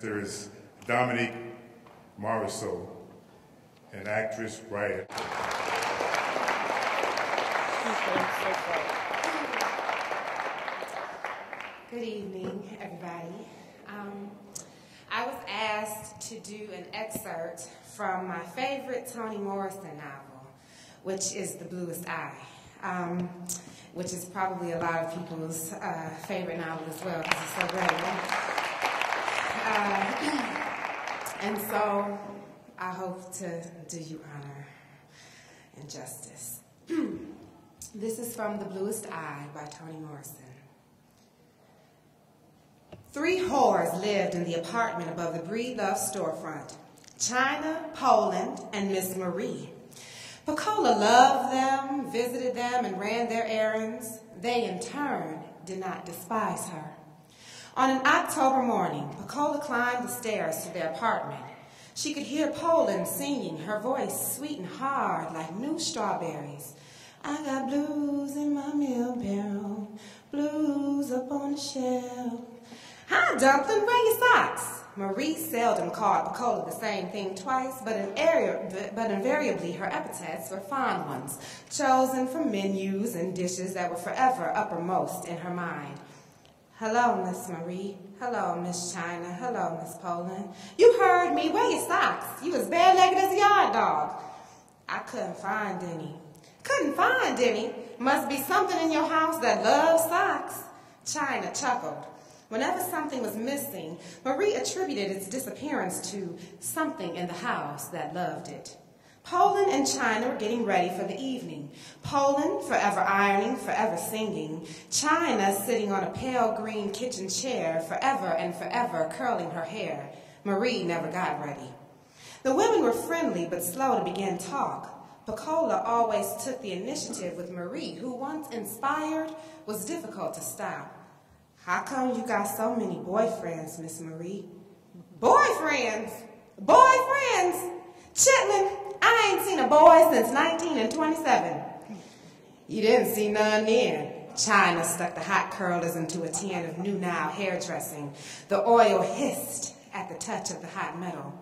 There is Dominique Morrisseau, an actress, writer. Good evening, everybody. I was asked to do an excerpt from my favorite Toni Morrison novel, which is The Bluest Eye, which is probably a lot of people's favorite novel as well because it's so great. And so I hope to do you honor and justice. This is from The Bluest Eye by Toni Morrison. 3 whores lived in the apartment above the Breedlove storefront: China, Poland, and Miss Marie. Piccola loved them, visited them, and ran their errands. They, in turn, did not despise her. On an October morning, Piccola climbed the stairs to their apartment. She could hear Poland singing, her voice sweet and hard like new strawberries. I got blues in my meal barrel, blues up on the shelf. Hi, Dumpling, wear your socks. Marie seldom called Piccola the same thing twice, but invariably her epithets were fond ones, chosen from menus and dishes that were forever uppermost in her mind. Hello, Miss Marie. Hello, Miss China. Hello, Miss Poland. You heard me. Wear your socks. You as bare-legged as a yard dog. I couldn't find any. Couldn't find any? Must be something in your house that loves socks. China chuckled. Whenever something was missing, Marie attributed its disappearance to something in the house that loved it. Poland and China were getting ready for the evening. Poland, forever ironing, forever singing. China sitting on a pale green kitchen chair, forever and forever curling her hair. Marie never got ready. The women were friendly but slow to begin talk. Piccola always took the initiative with Marie, who, once inspired, was difficult to stop. How come you got so many boyfriends, Miss Marie? Boyfriends? Boyfriends? Chitlin, I ain't seen a boy since 1927. You didn't see none then. China stuck the hot curlers into a tin of new Nile hairdressing. The oil hissed at the touch of the hot metal.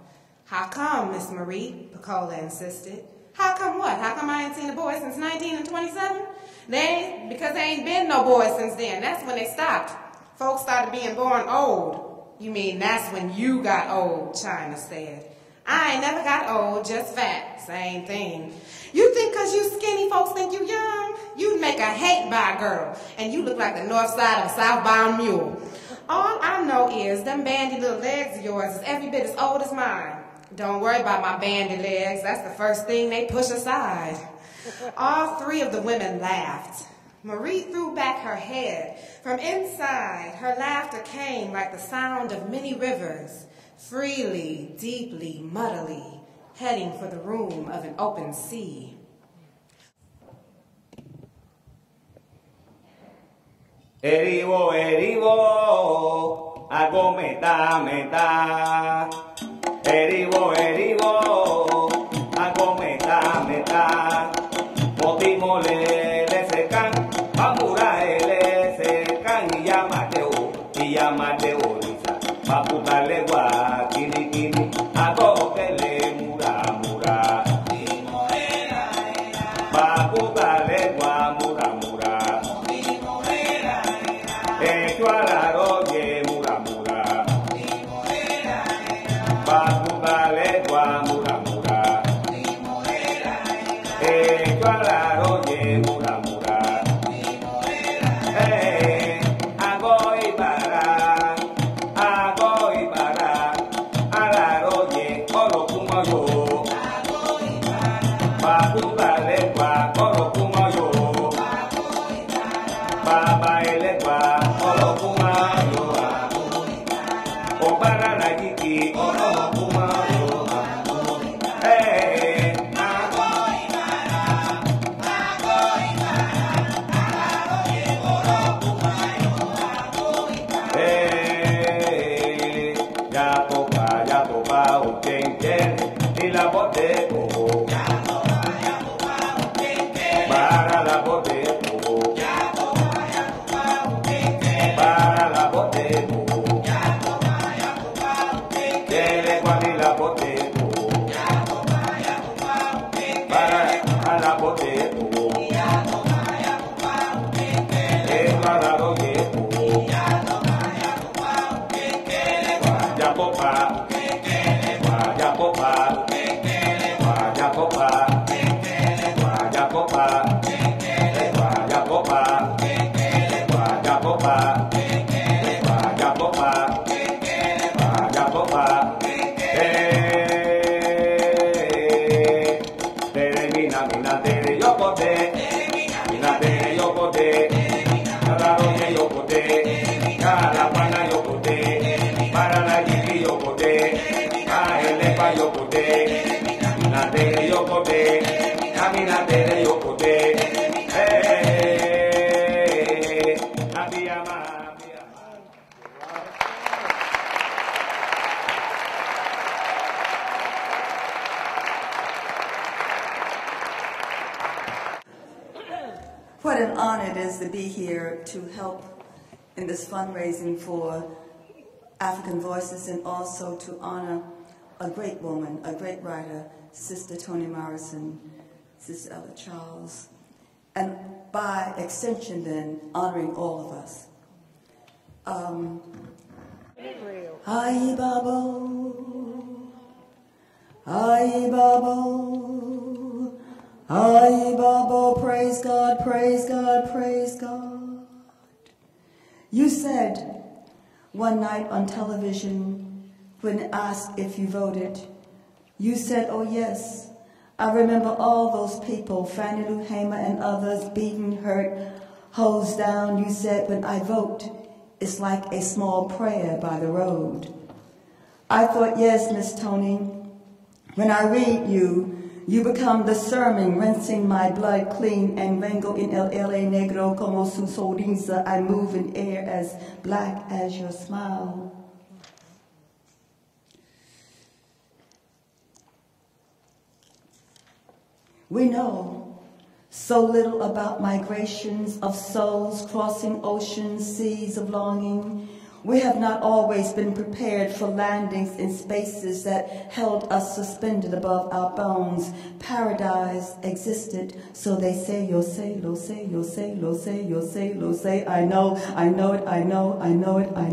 How come, Miss Marie? Piccola insisted. How come what? How come I ain't seen a boy since 1927? Because there ain't been no boys since then. That's when they stopped. Folks started being born old. You mean that's when you got old, China said. I ain't never got old, just fat. Same thing. You think because you skinny folks think you young? You'd make a hate-by girl, and you look like the north side of a southbound mule. All I know is them bandy little legs of yours is every bit as old as mine. Don't worry about my bandy legs. That's the first thing they push aside. All 3 of the women laughed. Marie threw back her head. From inside, her laughter came like the sound of many rivers, freely, deeply, muddily, heading for the room of an open sea. Erivo, erivo, hago meta, meta. Erivo, erivo, hago meta, meta. Motimos le secan, pamura le secan y llámate orisa. Paputale gua, kini kini, hago que le mura mura. Paputale gua mura mura. Hecho alaro ye mura mura. Paputale gua mura mura. Hecho alaro ye mura mura. Hago y para. What an honor it is to be here to help in this fundraising for African Voices, and also to honor a great woman, a great writer, Sister Toni Morrison, Sister Ellie Charles, and by extension then, honoring all of us. Aye Babo, aye Babo, aye Babo, praise God, praise God, praise God. You said one night on television, when asked if you voted, you said, oh yes, I remember all those people, Fannie Lou Hamer and others, beaten, hurt, hosed down. You said, when I vote, it's like a small prayer by the road. I thought, yes, Miss Toni, when I read you, you become the sermon, rinsing my blood clean, and vengo in el LA negro como su sonrisa. I move in air as black as your smile. We know so little about migrations of souls crossing oceans, seas of longing. We have not always been prepared for landings in spaces that held us suspended above our bones. Paradise existed, so they say, yo say, lo say, yo say, lo say, yo say, lo say. I know it, I know it, I know it, I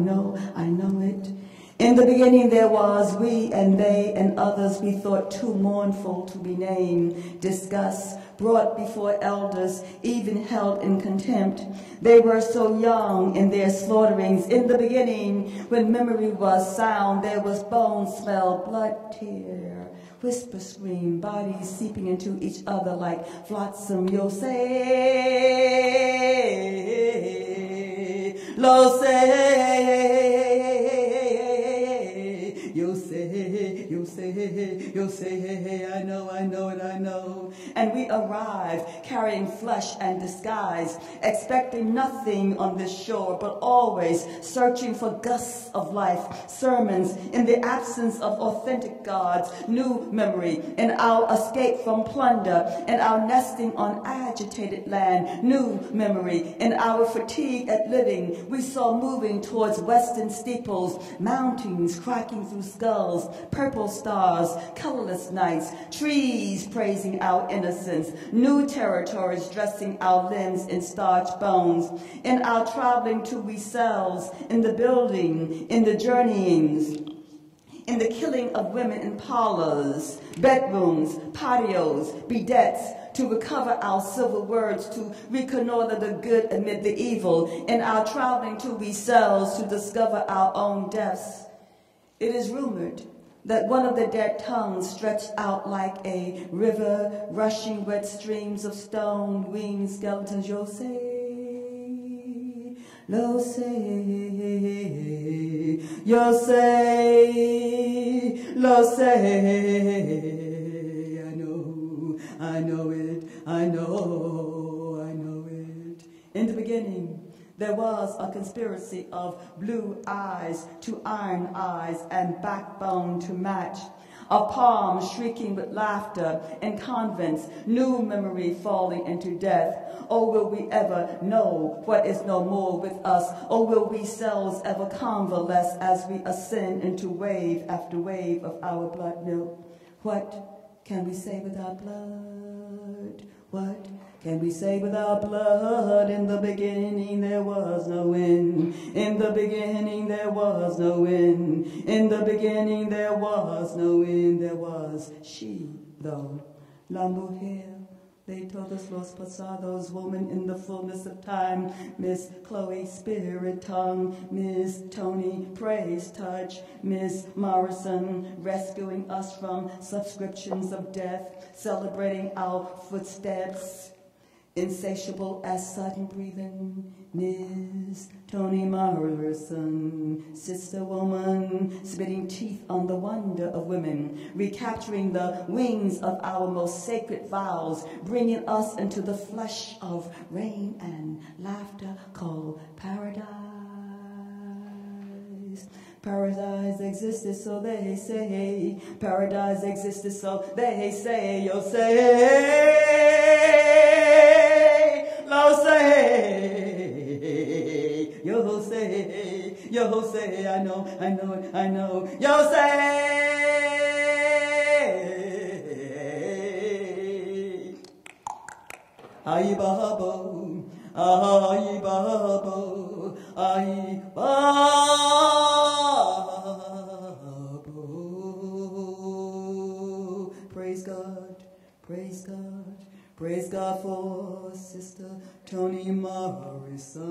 know it. In the beginning there was we and they and others we thought too mournful to be named, discussed, brought before elders, even held in contempt. They were so young in their slaughterings. In the beginning, when memory was sound, there was bone smell, blood tear, whisper scream, bodies seeping into each other like flotsam. Yo say, lo say, you say, I know it, I know. And we arrive carrying flesh and disguise, expecting nothing on this shore, but always searching for gusts of life, sermons in the absence of authentic gods, new memory in our escape from plunder and our nesting on agitated land, new memory in our fatigue at living. We saw moving towards western steeples, mountains cracking through skulls, purple stars, colorless nights, trees praising our innocence, new territories dressing our limbs in starched bones, in our traveling to we selves, in the building, in the journeyings, in the killing of women in parlors, bedrooms, patios, bidets, to recover our civil words, to reconnoiter the good amid the evil, in our traveling to we selves, to discover our own deaths. It is rumored that one of the dead tongues stretched out like a river, rushing wet streams of stone, winged skeletons. Yo say, lo say, yo say, lo say. I know it, I know it. In the beginning, there was a conspiracy of blue eyes to iron eyes and backbone to match, of palms shrieking with laughter in convents, new memory falling into death. Oh, will we ever know what is no more with us? Oh, will we selves ever convalesce as we ascend into wave after wave of our blood milk? What can we say without blood? What can we say without blood? In the beginning there was no end. In the beginning there was no end. In the beginning there was no end. There was she, though, la mujer, They told us Los Pasados, woman in the fullness of time. Miss Chloe, spirit tongue. Miss Toni, praise touch. Miss Morrison, rescuing us from subscriptions of death, celebrating our footsteps. Insatiable as sudden breathing. Miss Toni Morrison, sister woman, spitting teeth on the wonder of women, recapturing the wings of our most sacred vows, bringing us into the flesh of rain and laughter called paradise. Paradise existed, so they say. Paradise existed, so they say. You'll say, Lo say, you'll say, I know, you'll say, ay babo, ay babo, ay babo. Praise God, praise God. Praise God for Sister Toni Morrison.